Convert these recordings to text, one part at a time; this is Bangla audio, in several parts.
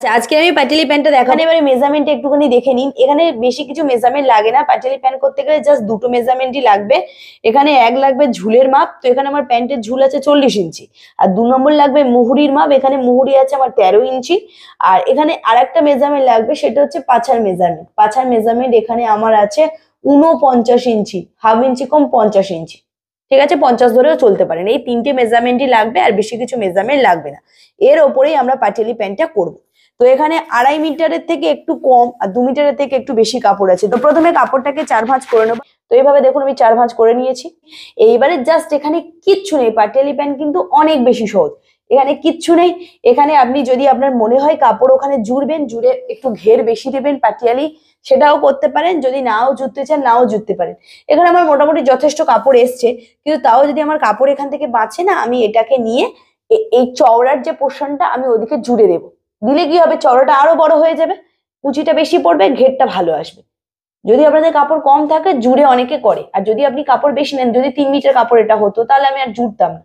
আজকে আমি পাটিয়ালি প্যান্টটা দেখানো, এবারে মেজারমেন্টটা একটুখানি দেখে নিন। এখানে বেশি কিছু মেজারমেন্ট লাগে না, পাটিয়ালি প্যান্ট করতে গেলে জাস্ট দুটো মেজারমেন্টই লাগবে। এখানে এক লাগবে ঝুলের মাপ, তো এখানে আমার প্যান্টের ঝুল আছে 40 ইঞ্চি। আর 2 নম্বর লাগবে মুহুরির মাপ, এখানে মুহুরি আছে আমার 13 ইঞ্চি। আর এখানে আরেকটা মেজারমেন্ট লাগবে, সেটা হচ্ছে পাছার মেজারমেন্ট। পাছার মেজারমেন্ট এখানে আমার আছে 49 ইঞ্চি, হাফ ইঞ্চি কম 50 ইঞ্চি। ঠিক আছে, 50 ধরেও চলতে পারেন। এই তিনটে মেজারমেন্টই লাগবে, আর বেশি কিছু মেজারমেন্ট লাগবে না। এর ওপরেই আমরা পাটিয়ালি প্যান্টটা করবো। তো এখানে 2.5 মিটারের থেকে একটু কম আর 2 মিটারের থেকে একটু বেশি কাপড় আছে। তো প্রথমে কাপড়টাকে 4 ভাঁজ করে নেবো। তো এইভাবে দেখুন আমি 4 ভাঁজ করে নিয়েছি। এইবারে জাস্ট এখানে কিচ্ছু নেই, পাটিয়ালি প্যান্ট কিন্তু অনেক বেশি সহজ। এখানে কিচ্ছু নেই। এখানে আপনি যদি আপনার মনে হয় কাপড় ওখানে জুড়বেন, জুড়ে একটু ঘের বেশি দেবেন পাটিয়ালি, সেটাও করতে পারেন। যদি নাও জুড়তে চান নাও জুড়তে পারেন। এখানে আমার মোটামুটি যথেষ্ট কাপড় এসছে, কিন্তু তাও যদি আমার কাপড় এখান থেকে বাঁচে না, আমি এটাকে নিয়ে এই চওড়ার যে পোর্শনটা আমি ওদিকে জুড়ে দেবো। দিলে কি হবে, চওড়াটা আরো বড় হয়ে যাবে, কুচিটা বেশি পড়বে, ঘেরটা ভালো আসবে। যদি আপনাদের কাপড় কম থাকে জুড়ে অনেকে করে, আর যদি আপনি কাপড় বেশি নেন, যদি 3 মিটার কাপড় এটা হতো তাহলে আমি আর জুড়তাম না।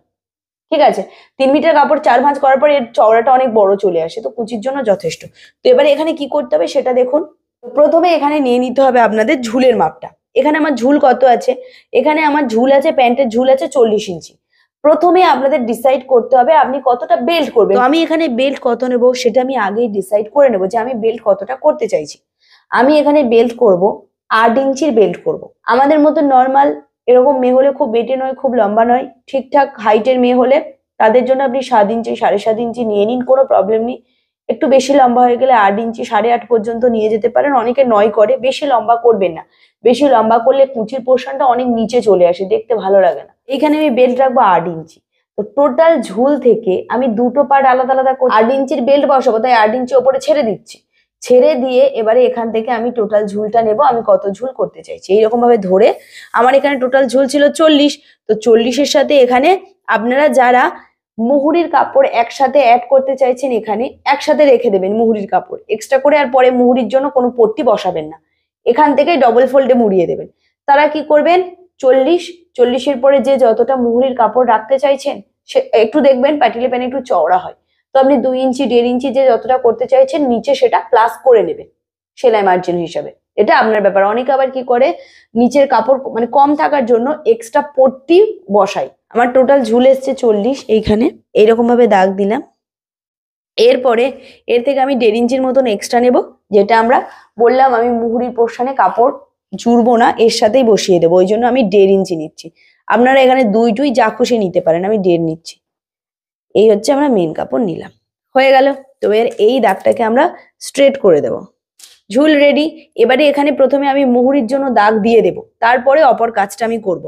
ঠিক আছে, 3 মিটার কাপড় 4 ভাঁজ করার পর এর চওড়াটা অনেক বড় চলে আসে, তো কুচির জন্য যথেষ্ট। তো এবারে এখানে কি করতে হবে সেটা দেখুন। প্রথমে এখানে নিয়ে নিতে হবে আপনাদের ঝুলের মাপটা। এখানে আমার ঝুল কত আছে, এখানে আমার ঝুল আছে, প্যান্টের ঝুল আছে 40 ইঞ্চি। প্রথমে আপনাদের ডিসাইড করতে হবে আপনি কতটা বেল্ট করবেন। তো আমি এখানে বেল্ট কত নেব সেটা আমি আগেই ডিসাইড করে নেব, যে আমি বেল্ট কতটা করতে চাইছি। আমি এখানে বেল্ট করব 8 ইঞ্চির বেল্ট করব। আমাদের মতো নর্মাল এরকম মেয়ে হলে, খুব বেটে নয় খুব লম্বা নয়, ঠিকঠাক হাইটের মেয়ে হলে তাদের জন্য আপনি 7 ইঞ্চি 7.5 ইঞ্চি নিয়ে নিন, কোনো প্রবলেম নেই। একটু বেশি লম্বা হয়ে গেলে 8 ইঞ্চি 8.5 পর্যন্ত নিয়ে যেতে পারেন। অনেকে 9 করে, বেশি লম্বা করবেন না। বেশি লম্বা করলে কুচির পোর্শনটা অনেক নিচে চলে আসে, দেখতে ভালো লাগে না। এখানে আমি বেল্ট রাখবো 8 ইঞ্চি। তো টোটাল ঝুল থেকে আমি দুটো পার্ট আলাদা আলাদা করে 8 ইঞ্চির বেল্ট বসাবো, তাই 8 ইঞ্চি ওপরে ছেড়ে দিচ্ছি। ছেড়ে দিয়ে এবারে এখান থেকে আমি টোটাল ঝুলটা নেব, আমি কত ঝুল করতে চাইছি এইরকম ভাবে ধরে। আমার এখানে টোটাল ঝুল ছিল 40, তো 40-এর সাথে এখানে আপনারা যারা মুহুরির কাপড় একসাথে অ্যাড করতে চাইছেন, এখানে একসাথে রেখে দেবেন মুহুরির কাপড় এক্সট্রা করে, আর পরে মুহুরির জন্য কোনো পট্টি বসাবেন না, এখান থেকে ডবল ফোল্ডে মুড়িয়ে দেবেন। তারা কি করবেন, 40-40-এর পরে যে যতটা মুহুরির কাপড় রাখতে চাইছেন, সে একটু দেখবেন পাটিয়ালি প্যান্ট একটু চওড়া হয়, তো আপনি 2 ইঞ্চি 1.5 ইঞ্চি যে যতটা করতে চাইছেন নিচে সেটা প্লাস করে নেবেন সেলাই মার্জিন হিসাবে। এটা আপনার ব্যাপার। অনেকে আবার কি করে, নিচের কাপড় মানে কম থাকার জন্য এক্সট্রা পট্টি বসাই। আমার টোটাল ঝুল এসছে 40, এইখানে এইরকম ভাবে দাগ দিলাম। এরপরে এর থেকে আমি 1.5 ইঞ্চির মতন এক্সট্রা নেব, যেটা আমরা বললাম আমি মুহুরির পোর্শনে কাপড় জুড়বো না, এর সাথেই বসিয়ে দেবো, ওই জন্য আমি 1.5 ইঞ্চি নিচ্ছি। আপনারা এখানে 2 যা খুশি নিতে পারেন, আমি 1.5 নিচ্ছি। এই হচ্ছে আমরা মেন কাপড় নিলাম, হয়ে গেল। তো এর এই দাগটাকে আমরা স্ট্রেট করে দেব। ঝুল রেডি। এবারে এখানে প্রথমে আমি মুহুরির জন্য দাগ দিয়ে দেব, তারপরে অপর কাজটা আমি করব।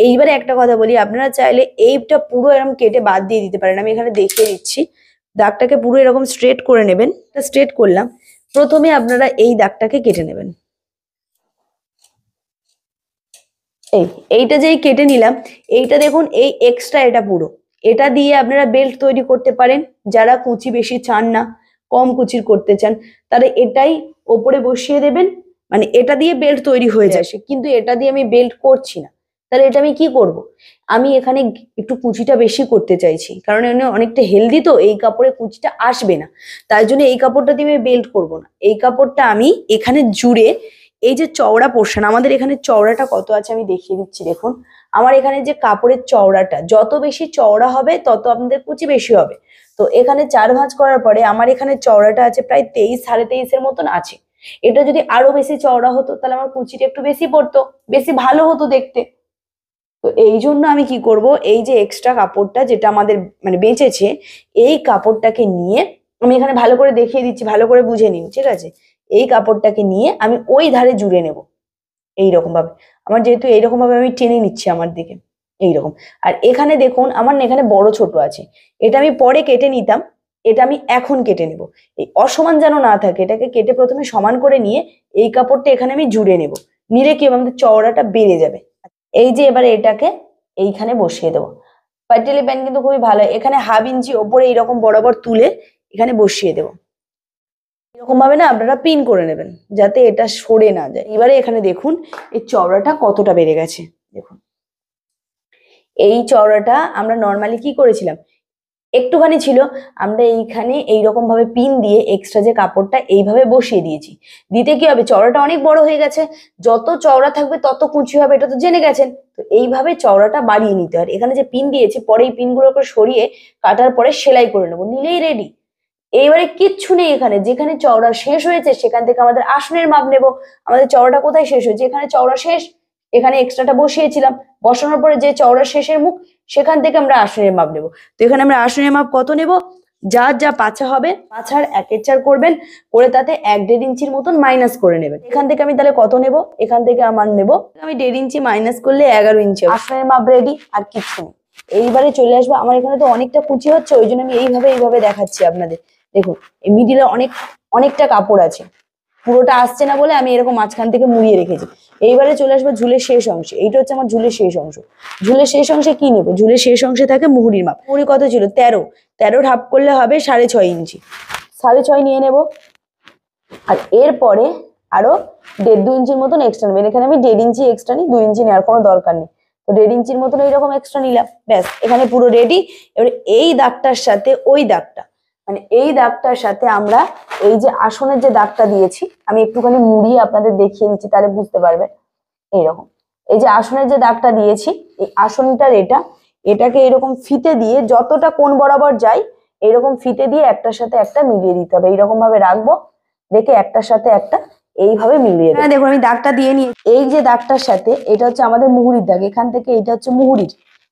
এইবারে একটা কথা বলি, আপনারা চাইলে এইটা পুরো এরকম কেটে বাদ দিয়ে দিতে পারেন, আমি এখানে দেখিয়ে দিচ্ছি। দাগটাকে পুরো এরকম স্ট্রেট করে নেবেন। স্ট্রেট করলাম, প্রথমে আপনারা এই দাগটাকে কেটে নেবেন। এইটা যেই কেটে নিলাম, এইটা দেখুন এই এক্সট্রা, এটা পুরো এটা দিয়ে আপনারা বেল্ট তৈরি করতে পারেন। যারা কুচি বেশি চান না, কম কুচির করতে চান, তারা এটাই ওপরে বসিয়ে দেবেন, মানে এটা দিয়ে বেল্ট তৈরি হয়ে যায়। কিন্তু এটা দিয়ে আমি বেল্ট করছি না, তাহলে এটা আমি কি করব, আমি এখানে একটু কুচিটা বেশি করতে চাইছি, কারণ অনেকটা হেলদি, তো এই কাপড়ে কুচিটা আসবে না, তাই জন্য এই কাপড়টা দিয়ে আমি বেল্ট করব না। এই কাপড়টা আমি এখানে জুড়ে, এই যে চওড়া পোর্শন, আমাদের এখানে চওড়াটা কত আছে আমি দেখিয়ে দিচ্ছি। দেখুন আমার এখানে যে কাপড়ের চওড়াটা, যত বেশি চওড়া হবে তত আপনাদের কুচি বেশি হবে। তো এখানে 4 ভাঁজ করার পরে আমার এখানে চওড়াটা আছে প্রায় 23 23.5-এর মতন আছে। এটা যদি আরো বেশি চওড়া হতো তাহলে আমার কুচিটা একটু বেশি পড়তো, বেশি ভালো হতো দেখতে। তো এই জন্য আমি কি করব, এই যে এক্সট্রা কাপড়টা যেটা আমাদের মানে বেঁচেছে, এই কাপড়টাকে নিয়ে আমি এখানে ভালো করে দেখিয়ে দিচ্ছি, ভালো করে বুঝে নিন, ঠিক আছে। এই কাপড়টাকে নিয়ে আমি ওই ধারে জুড়ে নেব এইরকম ভাবে। আমার যেহেতু এইরকম ভাবে আমি টেনে নিচ্ছি আমার দিকে এইরকম। আর এখানে দেখুন আমার এখানে বড় ছোট আছে, এটা আমি পরে কেটে নিতাম, এটা আমি এখন কেটে নেব। এই অসমান যেন না থাকে, এটাকে কেটে প্রথমে সমান করে নিয়ে এই কাপড়টা এখানে আমি জুড়ে নেব। নিলে কি আমাদের চওড়াটা বেড়ে যাবে। এই যে এবারে এটাকে এইখানে বসিয়ে দেবো। পাটিয়ালি প্যান্ট কিন্তু খুবই ভালো, এখানে হাফ ইঞ্চি ওপরে এইরকম বরাবর তুলে এখানে বসিয়ে দেবো। এরকম ভাবে না আপনারা পিন করে নেবেন, যাতে এটা সরে না যায়। এবারে এখানে দেখুন এই চওড়াটা কতটা বেড়ে গেছে। দেখুন এই চওড়াটা আমরা নর্মালি কি করেছিলাম, একটুখানি ছিল, আমরা এইখানে এইরকম ভাবে পিন দিয়ে এক্সট্রা যে কাপড়টা এইভাবে বসিয়ে দিয়েছি। দিতে কি হবে, চওড়াটা অনেক বড় হয়ে গেছে, যত চওড়া থাকবে তত কুচি হবে, এটা তো জেনে গেছেন। তো এইভাবে চওড়াটা বাড়িয়ে নিতে হয়। এখানে যে পিন দিয়েছি, পরে এই পিনগুলোকে সরিয়ে কাটার পরে সেলাই করে নেবো, নিলেই রেডি। এইবারে কিচ্ছু নেই, এখানে যেখানে চওড়া শেষ হয়েছে সেখান থেকে আমাদের আসনের মাপ নেব। আমাদের চওড়াটা কোথায় শেষ হয়েছে, এখানে চওড়া শেষ, এখানে এক্সট্রাটা বসিয়েছিলাম, বসানোর পরে যে চওড়া শেষের মুখ সেখান থেকে আমরা আসনের মাপ নেব। তো এখানে আমরা আসনের মাপ কত নেব, যার যা পাছা হবে পাছার 1/4 করবেন, করে তাতে 1-1.5 ইঞ্চির মতন মাইনাস করে নেবেন। এখান থেকে আমি তাহলে কত নেব, এখান থেকে আমার নেব, আমি 1.5 ইঞ্চি মাইনাস করলে 11 ইঞ্চি। আসনের মাপ রেডি, আর কিচ্ছু নেই। এইবারে চলে আসবো, আমার এখানে তো অনেকটা কুচি হচ্ছে, ওই জন্য আমি এইভাবে দেখাচ্ছি আপনাদের। দেখুন এই মিডিলে অনেকটা কাপড় আছে, পুরোটা আসছে না বলে আমি এরকম মাঝখান থেকে মুড়িয়ে রেখেছি। এইবারে চলে আসবো ঝুলের শেষ অংশে। এইটা হচ্ছে আমার ঝুলের শেষ অংশ। ঝুলের শেষ অংশে কি নেবো, ঝুলের শেষ অংশে থাকে মুহুরির মাপ। মুহুরি কত ছিল, 13 হাফ করলে হবে 6.5 ইঞ্চি, 6.5 নিয়ে নেব। আর এরপরে আরো 1.5-2 ইঞ্চির মতন এক্সট্রা নেবেন। এখানে আমি 1.5 ইঞ্চি এক্সট্রা নিই, 2 ইঞ্চি নেওয়ার কোনো দরকার নেই। তো 1.5 ইঞ্চির মতন এইরকম এক্সট্রা নিলাম, ব্যাস এখানে পুরো রেডি। এবার এই দাগটার সাথে ওই দাগটা, মানে এই দাগটার সাথে আমরা এই যে আসনের যে দাগটা দিয়েছি, আমি একটুখানি মুড়িয়ে আপনাদের দেখিয়ে দিচ্ছি, তাহলে বুঝতে পারবেন। এইরকম এই যে আসনের যে দাগটা দিয়েছি, এই আসনটার এটাকে এরকম ফিতে দিয়ে যতটা কোণ বরাবর যায়, এরকম ফিতে দিয়ে একটার সাথে একটা মিলিয়ে দিতে হবে। এইরকম ভাবে রাখবো, রেখে একটার সাথে একটা এইভাবে মিলিয়ে দেবো। দেখুন আমি দাগটা দিয়ে নিই। এই যে দাগটার সাথে এটা হচ্ছে আমাদের মুহুরির দাগ, এখান থেকে এটা হচ্ছে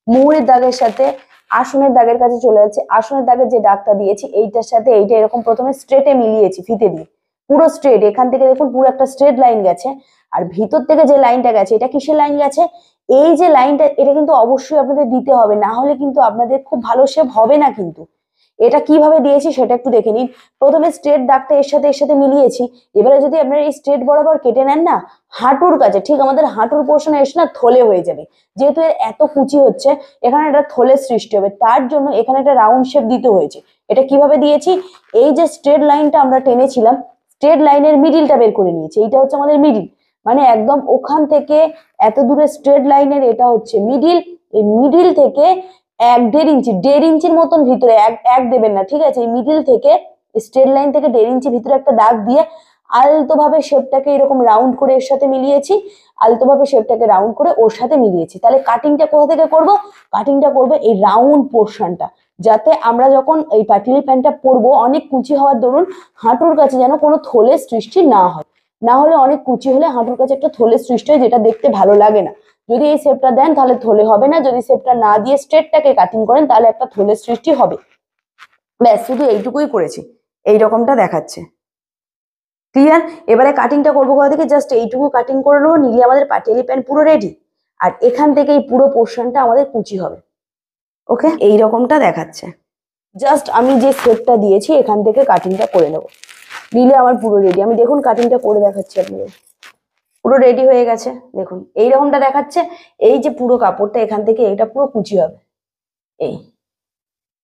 মুহুরির দাগের সাথে আসনের দাগের কাছে চলে যাচ্ছে। আসনের দাগের যে দাগটা দিয়েছি এইটার সাথে এইটা এরকম প্রথমে স্ট্রেটে মিলিয়েছি ফিতে দিয়ে, পুরো স্ট্রেট। এখান থেকে দেখুন পুরো একটা স্ট্রেট লাইন গেছে। আর ভিতর থেকে যে লাইনটা গেছে, এটা কিসের লাইন গেছে, এই যে লাইনটা, এটা কিন্তু অবশ্যই আপনাদের দিতে হবে, না হলে কিন্তু আপনাদের খুব ভালো শেপ হবে না। কিন্তু এটা কিভাবে দিয়েছি সেটা একটু দেখে নিন। প্রথমে স্ট্রেট দাগটা এর সাথে মিলিয়েছি। এবারে যদি আপনারা এই স্ট্রেট বরাবর কেটে নেন না, হাঁটুর কাছে, ঠিক আমাদের হাঁটুর পোর্শনে এসে না থলে হয়ে যাবে। যেহেতু এর এত কুচি হচ্ছে, এখানে একটা থলের সৃষ্টি হবে, তার জন্য এখানে একটা রাউন্ড শেপ দিতে হয়েছে। এটা কিভাবে দিয়েছি, এই যে স্ট্রেট লাইনটা আমরা টেনেছিলাম, স্ট্রেট লাইনের মিডিলটা বের করে নিয়েছি। এইটা হচ্ছে আমাদের মিডিল, মানে একদম ওখান থেকে এত দূরে স্ট্রেট লাইনের এটা হচ্ছে মিডিল। এই মিডিল থেকে 1-1.5 ইঞ্চির মতন ভিতরে, এক দেবেন না, ঠিক আছে। এই মিডিল থেকে স্ট্রেট লাইন থেকে 1.5 ইঞ্চি ভিতরে একটা দাগ দিয়ে আলতো ভাবে শেপটাকে এরকম রাউন্ড করে এর সাথে মিলিয়েছি, আলতো ভাবে শেপটাকে রাউন্ড করে ওর সাথে মিলিয়েছি। তাহলে কাটিংটা কোথা থেকে করব, কাটিংটা করবো এই রাউন্ড পোর্শনটা, যাতে আমরা যখন এই পাটিয়ালা প্যান্টটা পরবো, অনেক কুচি হওয়ার দরুন হাঁটুর কাছে যেন কোনো থলের সৃষ্টি না হয়। না হলে অনেক কুচি হলে হাঁটুর কাছে একটা থলের সৃষ্টি হয়, যেটা দেখতে ভালো লাগে না। যদি এই শেপটা দেন তাহলে থলে হবে না, যদি শেপটা না দিয়ে স্ট্রেটটাকে কাটিং করেন তাহলে একটা থলের সৃষ্টি হবে। ব্যাস শুধু এইটুকুই করেছি, এই রকমটা দেখাচ্ছে, ক্লিয়ার। এবারে কাটিংটা করবো কোথা থেকে, জাস্ট এইটুকু কাটিং করে নেবো, নিলে আমাদের পাটিয়ালা প্যান্ট পুরো রেডি। আর এখান থেকে এই পুরো পোর্শনটা আমাদের কুচি হবে। ওকে, এই রকমটা দেখাচ্ছে। জাস্ট আমি যে শেপটা দিয়েছি এখান থেকে কাটিংটা করে নেবো, নিলে আমার পুরো রেডি। আমি দেখুন কাটিংটা করে দেখাচ্ছি আপনাদের, পুরো রেডি হয়ে গেছে। দেখুন এইরকমটা দেখাচ্ছে। এই যে পুরো কাপড়টা এখান থেকে এটা পুরো কুচি হবে,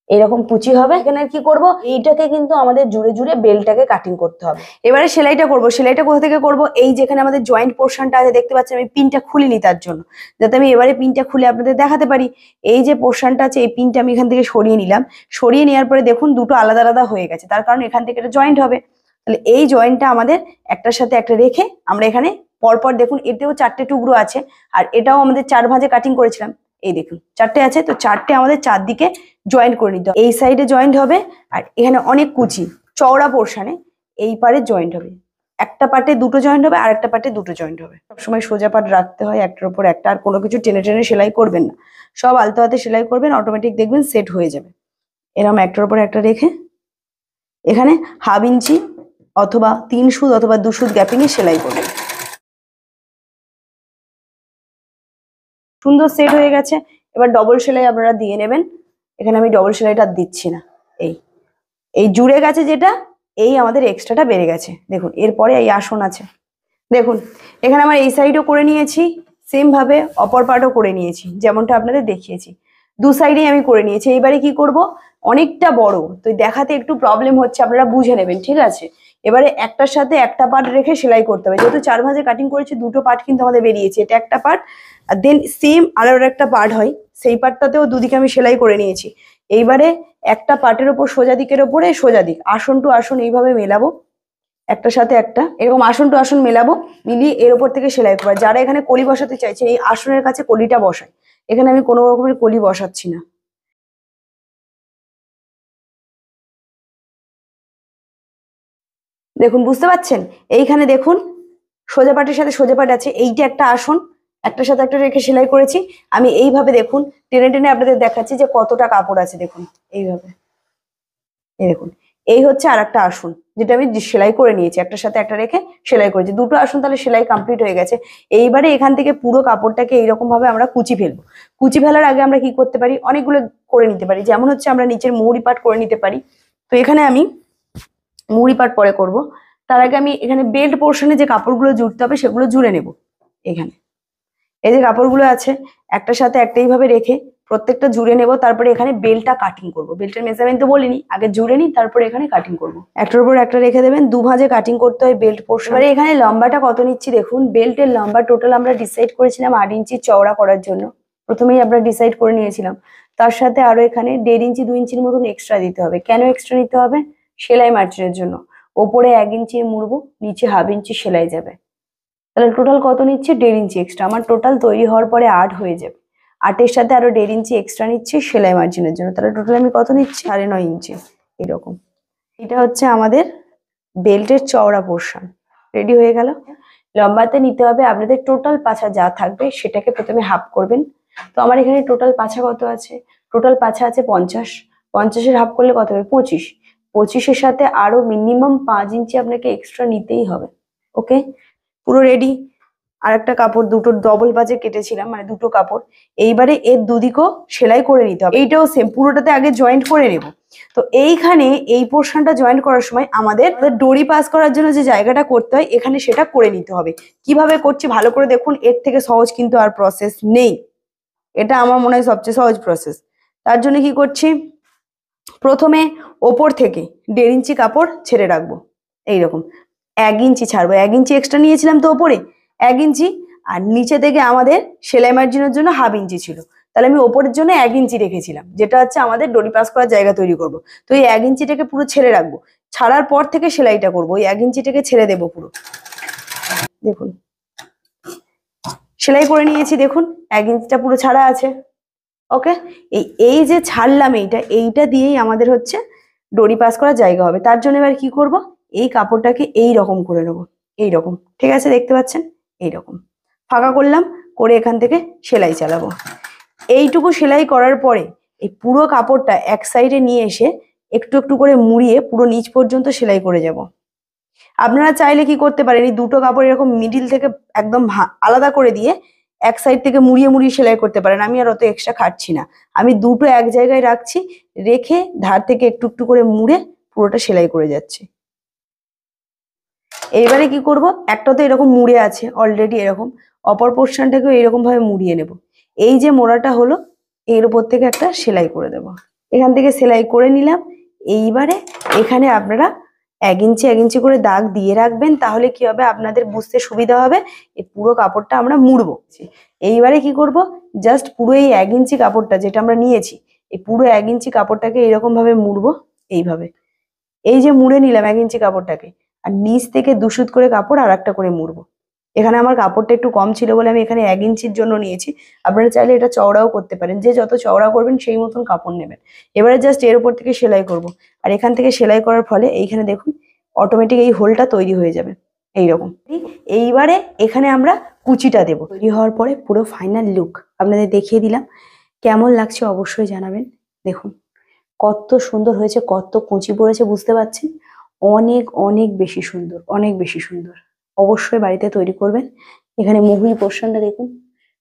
এরকম কুচি হবে। এখানে কি করব, এইটাকে কিন্তু আমাদের জুড়ে বেলটাকে কাটিং করতে হবে। এবারে সেলাইটা করব। সেলাইটা কোথা থেকে করব, এই যেখানে আমাদের জয়েন্ট পোর্শনটা আছে দেখতে পাচ্ছেন, আমি পিনটা খুলিনি তার জন্য, যাতে আমি এবারে পিনটা খুলে আপনাদের দেখাতে পারি। এই যে পোর্শনটা আছে এই পিনটা আমি এখান থেকে সরিয়ে নিলাম। সরিয়ে নেওয়ার পরে দেখুন দুটো আলাদা আলাদা হয়ে গেছে, তার কারণ এখান থেকে এটা জয়েন্ট হবে। তাহলে এই জয়েন্টটা আমাদের একটার সাথে একটা রেখে আমরা এখানে পরপর, দেখুন এতেও 4টে টুকরো আছে, আর এটাও আমাদের 4 ভাঁজে কাটিং করেছিলাম। এই দেখুন 4টে আছে, তো 4টে আমাদের 4 দিকে জয়েন্ট করে নিতে হবে। এই সাইডে জয়েন্ট হবে, আর এখানে অনেক কুচি চওড়া পোর্শনে এই পারে জয়েন্ট হবে। একটা পার্টে দুটো জয়েন্ট হবে, আর একটা পার্টে দুটো জয়েন্ট হবে। সবসময় সোজা পাট রাখতে হয়, একটার উপর একটা, আর কোনো কিছু টেনে টেনে সেলাই করবেন না, সব আলতো হাতে সেলাই করবেন, অটোমেটিক দেখবেন সেট হয়ে যাবে। এরকম একটার উপর একটা রেখে এখানে 1/2 ইঞ্চি অথবা 3 সুত অথবা 2 সুত গ্যাপিং এ সেলাই করবেন। সুন্দর সেট হয়ে গেছে। এবার ডবল সেলাই আপনারা দিয়ে নেবেন। এখানে আমি ডবল সেলাইটা দিচ্ছি না, এই জুড়ে গেছে যেটা, এই আমাদের এক্সট্রাটা বেড়ে গেছে। দেখুন এরপরে এই আসন আছে, দেখুন এখানে আমার এই সাইডও করে নিয়েছি, সেম ভাবে অপর পার্টও করে নিয়েছি, যেমনটা আপনাদের দেখিয়েছি। দু সাইডেই আমি করে নিয়েছি। এইবারে কি করব, অনেকটা বড় তো দেখাতে একটু প্রবলেম হচ্ছে, আপনারা বুঝে নেবেন, ঠিক আছে। এবারে একটার সাথে একটা পার্ট রেখে সেলাই করতে হবে। যেহেতু 4 ভাঁজে কাটিং করেছি, দুটো পার্ট কিন্তু আমাদের বেরিয়েছে, এটা একটা পার্ট, আর দেন সেম আরো একটা পার্ট হয়, সেই পার্টটাতেও দুদিকে আমি সেলাই করে নিয়েছি। এইবারে একটা পাটের ওপর সোজা দিকের ওপরে সোজা দিক, আসন টু আসন এইভাবে মেলাবো, একটার সাথে একটা এরকম আসন টু আসন মেলাবো, মিলিয়ে এর ওপর থেকে সেলাই করবো। যারা এখানে কলি বসাতে চাইছে এই আসনের কাছে কলিটা বসায়, এখানে আমি কোনো রকমের কলি বসাচ্ছি না। দেখুন বুঝতে পারছেন, এইখানে দেখুন সোজা পাটের সাথে সোজা পাট আছে, এইটা একটা আসন, একটার সাথে একটা রেখে সেলাই করেছি। আমি এইভাবে দেখুন টেনে টেনে আপনাদের দেখাচ্ছি যে কতটা কাপড় আছে। দেখুন এইভাবে, এই দেখুন এই হচ্ছে আর একটা আসন যেটা আমি সেলাই করে নিয়েছি, একটার সাথে একটা রেখে সেলাই করেছি, দুটো আসন তাহলে সেলাই কমপ্লিট হয়ে গেছে। এইবারে এখান থেকে পুরো কাপড়টাকে এইরকম ভাবে আমরা কুচি ফেলবো। কুচি ফেলার আগে আমরা কি করতে পারি, অনেকগুলো করে নিতে পারি, যেমন হচ্ছে আমরা নিচের মৌরি পাট করে নিতে পারি। তো এখানে আমি মৌরি পাট পরে করব, তার আগে আমি এখানে বেল্ট পোর্শনে যে কাপড়গুলো জুড়তে হবে সেগুলো জুড়ে নেব। এখানে এই যে কাপড়গুলো আছে একটার সাথে একটা এইভাবে রেখে প্রত্যেকটা জুড়ে নেব, তারপরে এখানে বেলটা কাটিং করব। বেল্টের মেজারমেন্ট তো বলিনি, আগে জুড়ে নিই তারপরে এখানে কাটিং করব। একটার উপর একটা রেখে দেবেন, দু ভাঁজে কাটিং করতে হয় বেল্ট পোর্শন। এবারে এখানে লম্বাটা কত নিচ্ছি দেখুন, বেল্টের লম্বা টোটাল আমরা ডিসাইড করেছিলাম 8 ইঞ্চি চওড়া করার জন্য, প্রথমেই আমরা ডিসাইড করে নিয়েছিলাম। তার সাথে আরো এখানে 1.5 ইঞ্চি 2 ইঞ্চির মতন এক্সট্রা দিতে হবে। কেন এক্সট্রা নিতে হবে, সেলাই মার্জিনের জন্য। ওপরে 1 ইঞ্চি মুড়বো, নিচে 1/2 ইঞ্চি সেলাই যাবে, তাহলে টোটাল কত নিচ্ছে 1.5 ইঞ্চি এক্সট্রা। আমার টোটাল তৈরি হওয়ার পরে 8 হয়ে যাবে, 8-এর সাথে আরো 1.5 ইঞ্চি এক্সট্রা নিচ্ছি সেলাই মার্জিনের জন্য, তাহলে টোটাল আমি কত নিচ্ছি 9.5 ইঞ্চি এরকম। এটা হচ্ছে আমাদের বেল্টের চওড়া পোর্শন রেডি হয়ে গেল। লম্বাতে নিতে হবে আপনাদের টোটাল পাছা যা থাকবে সেটাকে প্রথমে হাফ করবেন। তো আমার এখানে টোটাল পাছা কত আছে, টোটাল পাছা আছে 50, 50-এর হাফ করলে কত হবে 25, 25-এর সাথে আরো মিনিমাম 5 ইঞ্চি আপনাকে এক্সট্রা নিতেই হবে। ওকে, পুরো রেডি। আর একটা কাপড় দুটো ডবল বাজে কেটেছিলাম, মানে দুটো কাপড়, এইবারে এর দুদিকও সেলাই করে নিতে হবে। এইটাও সেম, পুরোটাতে আগে জয়েন্ট করে নেব। তো এইখানে এই পোর্শনটা জয়েন্ট করার সময় আমাদের দড়ি পাস করার জন্য যে জায়গাটা করতে হয় এখানে সেটা করে নিতে হবে। কিভাবে করছি ভালো করে দেখুন, এর থেকে সহজ কিন্তু আর প্রসেস নেই, এটা আমার মনে হয় সবচেয়ে সহজ প্রসেস। তার জন্য কি করছি, প্রথমে ওপর থেকে 1.5 ইঞ্চি কাপড় ছেড়ে রাখবো, এইরকম 1 ইঞ্চি ছাড়বো, 1 ইঞ্চি এক্সট্রা নিয়েছিলাম তো ওপরে 1 ইঞ্চি, আর নিচে থেকে আমাদের সেলাই মার্জিনের জন্য 1/2 ইঞ্চি ছিল, তাহলে আমি ওপরের জন্য 1 ইঞ্চি রেখেছিলাম, যেটা হচ্ছে আমাদের দড়ি পাস করার জায়গা তৈরি করব। তো এই 1 ইঞ্চিটাকে পুরো ছেড়ে রাখবো, ছাড়ার পর থেকে সেলাইটা করবো, ওই 1 ইঞ্চিটাকে ছেড়ে দেবো পুরো। দেখুন সেলাই করে নিয়েছি, দেখুন 1 ইঞ্চিটা পুরো ছাড়া আছে। ওকে, এই যে ছাড়লাম এইটা দিয়েই আমাদের হচ্ছে দড়ি পাস করার জায়গা হবে। তার জন্য এবার কি করব, এই কাপড়টাকে এই রকম করে নেবো, এইরকম, ঠিক আছে দেখতে পাচ্ছেন, এইরকম ফাঁকা করলাম, করে এখান থেকে সেলাই চালাবো। এইটুকু সেলাই করার পরে এই পুরো কাপড়টা এক সাইডে নিয়ে এসে একটু একটু করে মুড়িয়ে পুরো নিচ পর্যন্ত সেলাই করে যাব। আপনারা চাইলে কি করতে পারেন, এই দুটো কাপড় এরকম মিডিল থেকে একদম আলাদা করে দিয়ে এক সাইড থেকে মুড়িয়ে মুড়িয়ে সেলাই করতে পারেন। আমি আর অত এক্সট্রা খাটছি না, আমি দুটো এক জায়গায় রাখছি, রেখে ধার থেকে একটু একটু করে মুড়ে পুরোটা সেলাই করে যাচ্ছি। এইবারে কি করব, একটা তো এরকম মুড়ে আছে অলরেডি, এরকম অপর পোর্শনটাকেও এরকম ভাবে মুড়িয়ে নেব। এই যে মোড়াটা হলো এর উপর থেকে একটা সেলাই করে দেব, এখান থেকে সেলাই করে নিলাম। এইবারে এখানে আপনারা 1 ইঞ্চি 1 ইঞ্চি করে দাগ দিয়ে রাখবেন, তাহলে কি হবে আপনাদের বুঝতে সুবিধা হবে। এই পুরো কাপড়টা আমরা মুড়বো। এইবারে কি করব, জাস্ট পুরো এই 1 ইঞ্চি কাপড়টা যেটা আমরা নিয়েছি, এই পুরো 1 ইঞ্চি কাপড়টাকে এরকম ভাবে মুড়বো, এইভাবে। এই যে মুড়ে নিলাম 1 ইঞ্চি কাপড়টাকে, আর নিচ থেকে 2 সুত করে কাপড় আর একটা করে মুড়বো। এখানে আমার কাপড়টা একটু কম ছিল বলে আমি এখানে 1 ইঞ্চির জন্য নিয়েছি, আপনারা চাইলে এটা চওড়াও করতে পারেন, যে যত চওড়া করবেন সেই মতন কাপড় নেবেন। এবারে জাস্ট এর উপর থেকে সেলাই করব, আর এখান থেকে সেলাই করার ফলে এইখানে দেখুন অটোমেটিক এই হোলটা তৈরি হয়ে যাবে এইরকম। এইবারে এখানে আমরা কুচিটা দেব। তৈরি হওয়ার পরে পুরো ফাইনাল লুক আপনাদের দেখিয়ে দিলাম, কেমন লাগছে অবশ্যই জানাবেন। দেখুন কত সুন্দর হয়েছে, কত কুচি পড়েছে বুঝতে পারছেন, অনেক অনেক বেশি সুন্দর, অনেক বেশি সুন্দর। অবশ্যই বাড়িতে তৈরি করবেন। এখানে মুহুরি পোর্শনটা দেখুন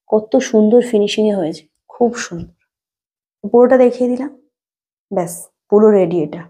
কত সুন্দর ফিনিশিং এ হয়েছে, খুব সুন্দর। পুরোটা দেখিয়ে দিলাম, ব্যাস পুরো রেডি এটা।